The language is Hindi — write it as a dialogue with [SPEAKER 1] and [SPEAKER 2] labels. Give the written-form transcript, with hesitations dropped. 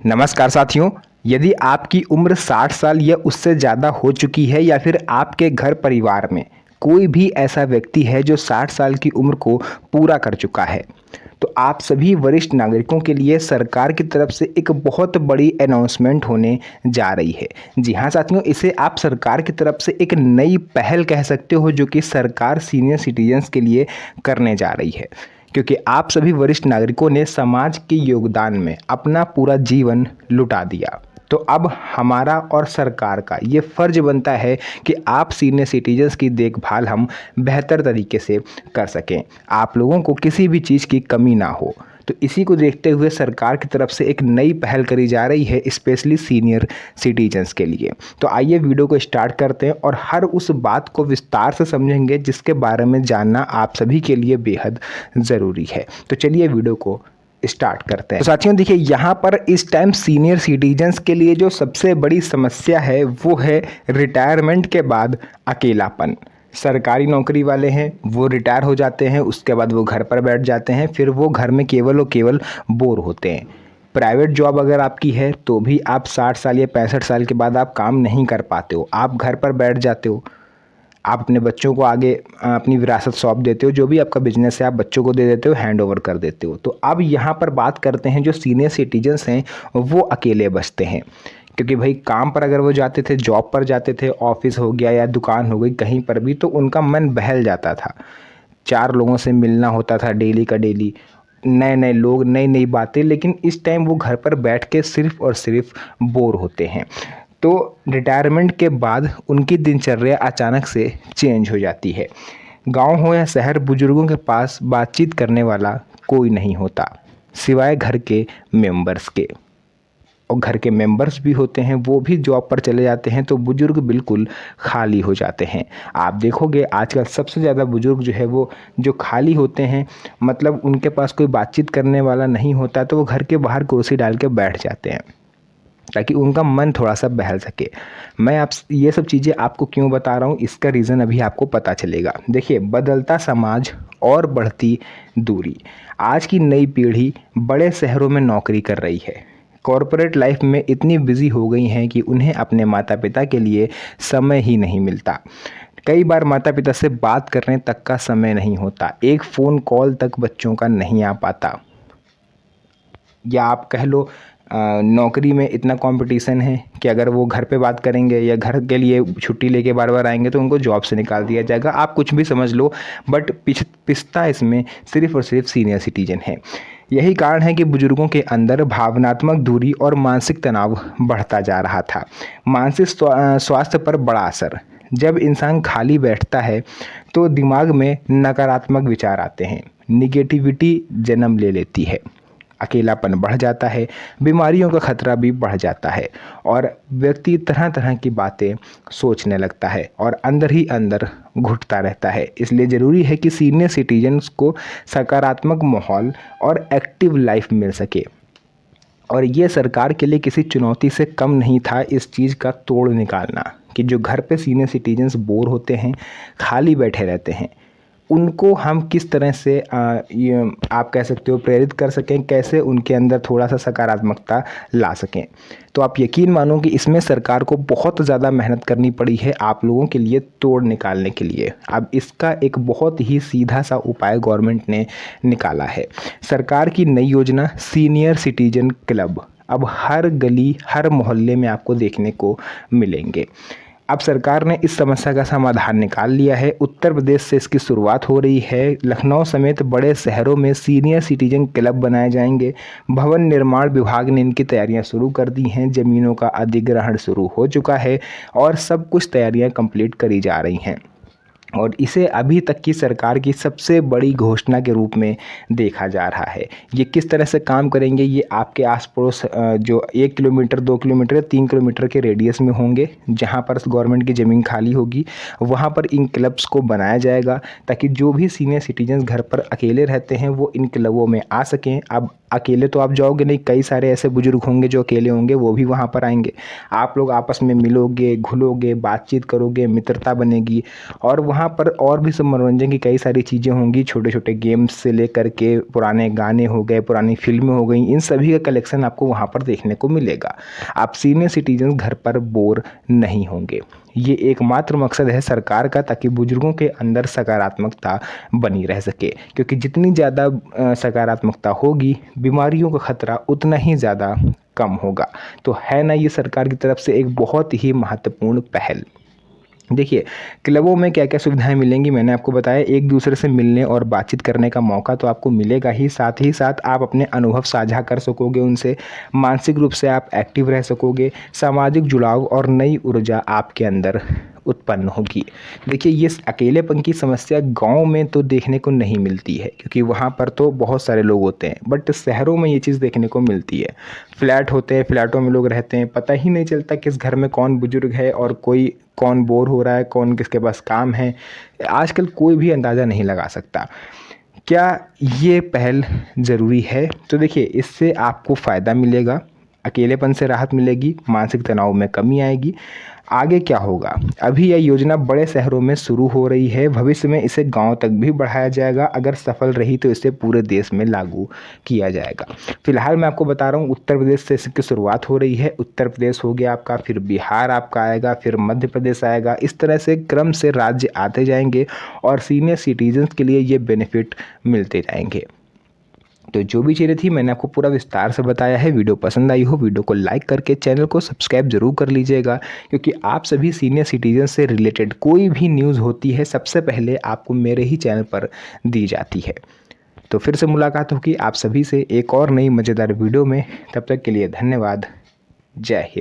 [SPEAKER 1] नमस्कार साथियों। यदि आपकी उम्र 60 साल या उससे ज़्यादा हो चुकी है या फिर आपके घर परिवार में कोई भी ऐसा व्यक्ति है जो 60 साल की उम्र को पूरा कर चुका है, तो आप सभी वरिष्ठ नागरिकों के लिए सरकार की तरफ से एक बहुत बड़ी अनाउंसमेंट होने जा रही है। जी हाँ साथियों, इसे आप सरकार की तरफ से एक नई पहल कह सकते हो जो कि सरकार सीनियर सिटीजन्स के लिए करने जा रही है, क्योंकि आप सभी वरिष्ठ नागरिकों ने समाज के योगदान में अपना पूरा जीवन लुटा दिया। तो अब हमारा और सरकार का ये फ़र्ज बनता है कि आप सीनियर सिटीजन्स की देखभाल हम बेहतर तरीके से कर सकें, आप लोगों को किसी भी चीज़ की कमी ना हो। तो इसी को देखते हुए सरकार की तरफ से एक नई पहल करी जा रही है स्पेशली सीनियर सिटीजन्स के लिए। तो आइए वीडियो को स्टार्ट करते हैं और हर उस बात को विस्तार से समझेंगे जिसके बारे में जानना आप सभी के लिए बेहद ज़रूरी है। तो चलिए वीडियो को स्टार्ट करते हैं। तो साथियों देखिए, यहाँ पर इस टाइम सीनियर सिटीजन्स के लिए जो सबसे बड़ी समस्या है वो है रिटायरमेंट के बाद अकेलापन। सरकारी नौकरी वाले हैं वो रिटायर हो जाते हैं, उसके बाद वो घर पर बैठ जाते हैं, फिर वो घर में केवल और केवल बोर होते हैं। प्राइवेट जॉब अगर आपकी है तो भी आप 60 साल या 65 साल के बाद आप काम नहीं कर पाते हो, आप घर पर बैठ जाते हो। आप अपने बच्चों को आगे अपनी विरासत सौंप देते हो, जो भी आपका बिजनेस है आप बच्चों को दे देते हो, हैंड ओवर कर देते हो। तो अब यहाँ पर बात करते हैं जो सीनियर सिटीजन्स हैं वो अकेले बचते हैं, क्योंकि भाई काम पर अगर वो जाते थे, जॉब पर जाते थे, ऑफिस हो गया या दुकान हो गई कहीं पर भी, तो उनका मन बहल जाता था। 4 लोगों से मिलना होता था डेली का डेली, नए नए लोग, नई नई बातें। लेकिन इस टाइम वो घर पर बैठ के सिर्फ और सिर्फ बोर होते हैं। तो रिटायरमेंट के बाद उनकी दिनचर्या अचानक से चेंज हो जाती है। गांव हो या शहर, बुजुर्गों के पास बातचीत करने वाला कोई नहीं होता सिवाय घर के मेंबर्स के। और घर के मेंबर्स भी होते हैं वो भी जॉब पर चले जाते हैं, तो बुजुर्ग बिल्कुल खाली हो जाते हैं। आप देखोगे आजकल सबसे ज़्यादा बुजुर्ग जो है वो जो खाली होते हैं, मतलब उनके पास कोई बातचीत करने वाला नहीं होता, तो वो घर के बाहर कुर्सी डाल के बैठ जाते हैं ताकि उनका मन थोड़ा सा बहल सके। मैं आप ये सब चीज़ें आपको क्यों बता रहा हूँ, इसका रीज़न अभी आपको पता चलेगा। देखिए, बदलता समाज और बढ़ती दूरी। आज की नई पीढ़ी बड़े शहरों में नौकरी कर रही है, कॉरपोरेट लाइफ में इतनी बिजी हो गई हैं कि उन्हें अपने माता पिता के लिए समय ही नहीं मिलता। कई बार माता पिता से बात करने तक का समय नहीं होता, एक फ़ोन कॉल तक बच्चों का नहीं आ पाता। या आप कह लो नौकरी में इतना कंपटीशन है कि अगर वो घर पे बात करेंगे या घर के लिए छुट्टी लेके बार बार आएंगे तो उनको जॉब से निकाल दिया जाएगा। आप कुछ भी समझ लो, बट पिछता इसमें सिर्फ और सिर्फ सीनियर सिटीजन है। यही कारण है कि बुजुर्गों के अंदर भावनात्मक दूरी और मानसिक तनाव बढ़ता जा रहा था। मानसिक स्वास्थ्य पर बड़ा असर। जब इंसान खाली बैठता है तो दिमाग में नकारात्मक विचार आते हैं, निगेटिविटी जन्म ले लेती है, अकेलापन बढ़ जाता है, बीमारियों का खतरा भी बढ़ जाता है और व्यक्ति तरह तरह की बातें सोचने लगता है और अंदर ही अंदर घुटता रहता है। इसलिए ज़रूरी है कि सीनियर सिटीजन्स को सकारात्मक माहौल और एक्टिव लाइफ मिल सके। और ये सरकार के लिए किसी चुनौती से कम नहीं था इस चीज़ का तोड़ निकालना, कि जो घर पे सीनियर सिटीजन्स बोर होते हैं, खाली बैठे रहते हैं, उनको हम किस तरह से ये आप कह सकते हो प्रेरित कर सकें, कैसे उनके अंदर थोड़ा सा सकारात्मकता ला सकें। तो आप यकीन मानो कि इसमें सरकार को बहुत ज़्यादा मेहनत करनी पड़ी है आप लोगों के लिए तोड़ निकालने के लिए। अब इसका एक बहुत ही सीधा सा उपाय गवर्नमेंट ने निकाला है। सरकार की नई योजना सीनियर सिटीजन क्लब अब हर गली, हर मोहल्ले में आपको देखने को मिलेंगे। अब सरकार ने इस समस्या का समाधान निकाल लिया है। उत्तर प्रदेश से इसकी शुरुआत हो रही है। लखनऊ समेत बड़े शहरों में सीनियर सिटीजन क्लब बनाए जाएंगे। भवन निर्माण विभाग ने इनकी तैयारियां शुरू कर दी हैं, ज़मीनों का अधिग्रहण शुरू हो चुका है और सब कुछ तैयारियां कंप्लीट करी जा रही हैं। और इसे अभी तक की सरकार की सबसे बड़ी घोषणा के रूप में देखा जा रहा है। ये किस तरह से काम करेंगे, ये आपके आस पड़ोस जो 1 किलोमीटर, 2 किलोमीटर, 3 किलोमीटर के रेडियस में होंगे, जहाँ पर गवर्नमेंट की ज़मीन खाली होगी वहाँ पर इन क्लब्स को बनाया जाएगा, ताकि जो भी सीनियर सिटीजन्स घर पर अकेले रहते हैं वो इन क्लबों में आ सकें। अब अकेले तो आप जाओगे नहीं, कई सारे ऐसे बुजुर्ग होंगे जो अकेले होंगे, वो भी वहाँ पर आएंगे। आप लोग आपस में मिलोगे, घुलोगे, बातचीत करोगे, मित्रता बनेगी और वहाँ वहाँ पर और भी सब मनोरंजन की कई सारी चीज़ें होंगी, छोटे छोटे गेम्स से लेकर के पुराने गाने हो गए, पुरानी फिल्में हो गई, इन सभी का कलेक्शन आपको वहाँ पर देखने को मिलेगा। आप सीनियर सिटीजन घर पर बोर नहीं होंगे। ये एकमात्र मकसद है सरकार का, ताकि बुजुर्गों के अंदर सकारात्मकता बनी रह सके, क्योंकि जितनी ज़्यादा सकारात्मकता होगी, बीमारियों का खतरा उतना ही ज़्यादा कम होगा। तो है ना ये सरकार की तरफ से एक बहुत ही महत्वपूर्ण पहल। देखिए, क्लबों में क्या क्या सुविधाएं मिलेंगी मैंने आपको बताया। एक दूसरे से मिलने और बातचीत करने का मौका तो आपको मिलेगा ही साथ आप अपने अनुभव साझा कर सकोगे उनसे। मानसिक रूप से आप एक्टिव रह सकोगे। सामाजिक जुड़ाव और नई ऊर्जा आपके अंदर उत्पन्न होगी। देखिए, ये अकेलेपन की समस्या गांव में तो देखने को नहीं मिलती है, क्योंकि वहाँ पर तो बहुत सारे लोग होते हैं, बट शहरों में ये चीज़ देखने को मिलती है। फ्लैट होते हैं, फ्लैटों में लोग रहते हैं, पता ही नहीं चलता किस घर में कौन बुजुर्ग है और कोई कौन बोर हो रहा है, कौन किसके पास काम है। आजकल कोई भी अंदाज़ा नहीं लगा सकता। क्या ये पहल ज़रूरी है? तो देखिए, इससे आपको फ़ायदा मिलेगा, अकेलेपन से राहत मिलेगी, मानसिक तनाव में कमी आएगी। आगे क्या होगा? अभी यह योजना बड़े शहरों में शुरू हो रही है, भविष्य में इसे गांव तक भी बढ़ाया जाएगा। अगर सफल रही तो इसे पूरे देश में लागू किया जाएगा। फिलहाल मैं आपको बता रहा हूँ, उत्तर प्रदेश से इसकी शुरुआत हो रही है। उत्तर प्रदेश हो गया आपका, फिर बिहार आपका आएगा, फिर मध्य प्रदेश आएगा। इस तरह से क्रम से राज्य आते जाएंगे और सीनियर सिटीजन्स के लिए ये बेनिफिट मिलते जाएंगे। तो जो भी चीज़ें थी मैंने आपको पूरा विस्तार से बताया है। वीडियो पसंद आई हो, वीडियो को लाइक करके चैनल को सब्सक्राइब जरूर कर लीजिएगा, क्योंकि आप सभी सीनियर सिटीजन से रिलेटेड कोई भी न्यूज़ होती है सबसे पहले आपको मेरे ही चैनल पर दी जाती है। तो फिर से मुलाकात होगी आप सभी से एक और नई मज़ेदार वीडियो में। तब तक के लिए धन्यवाद। जय हिंद।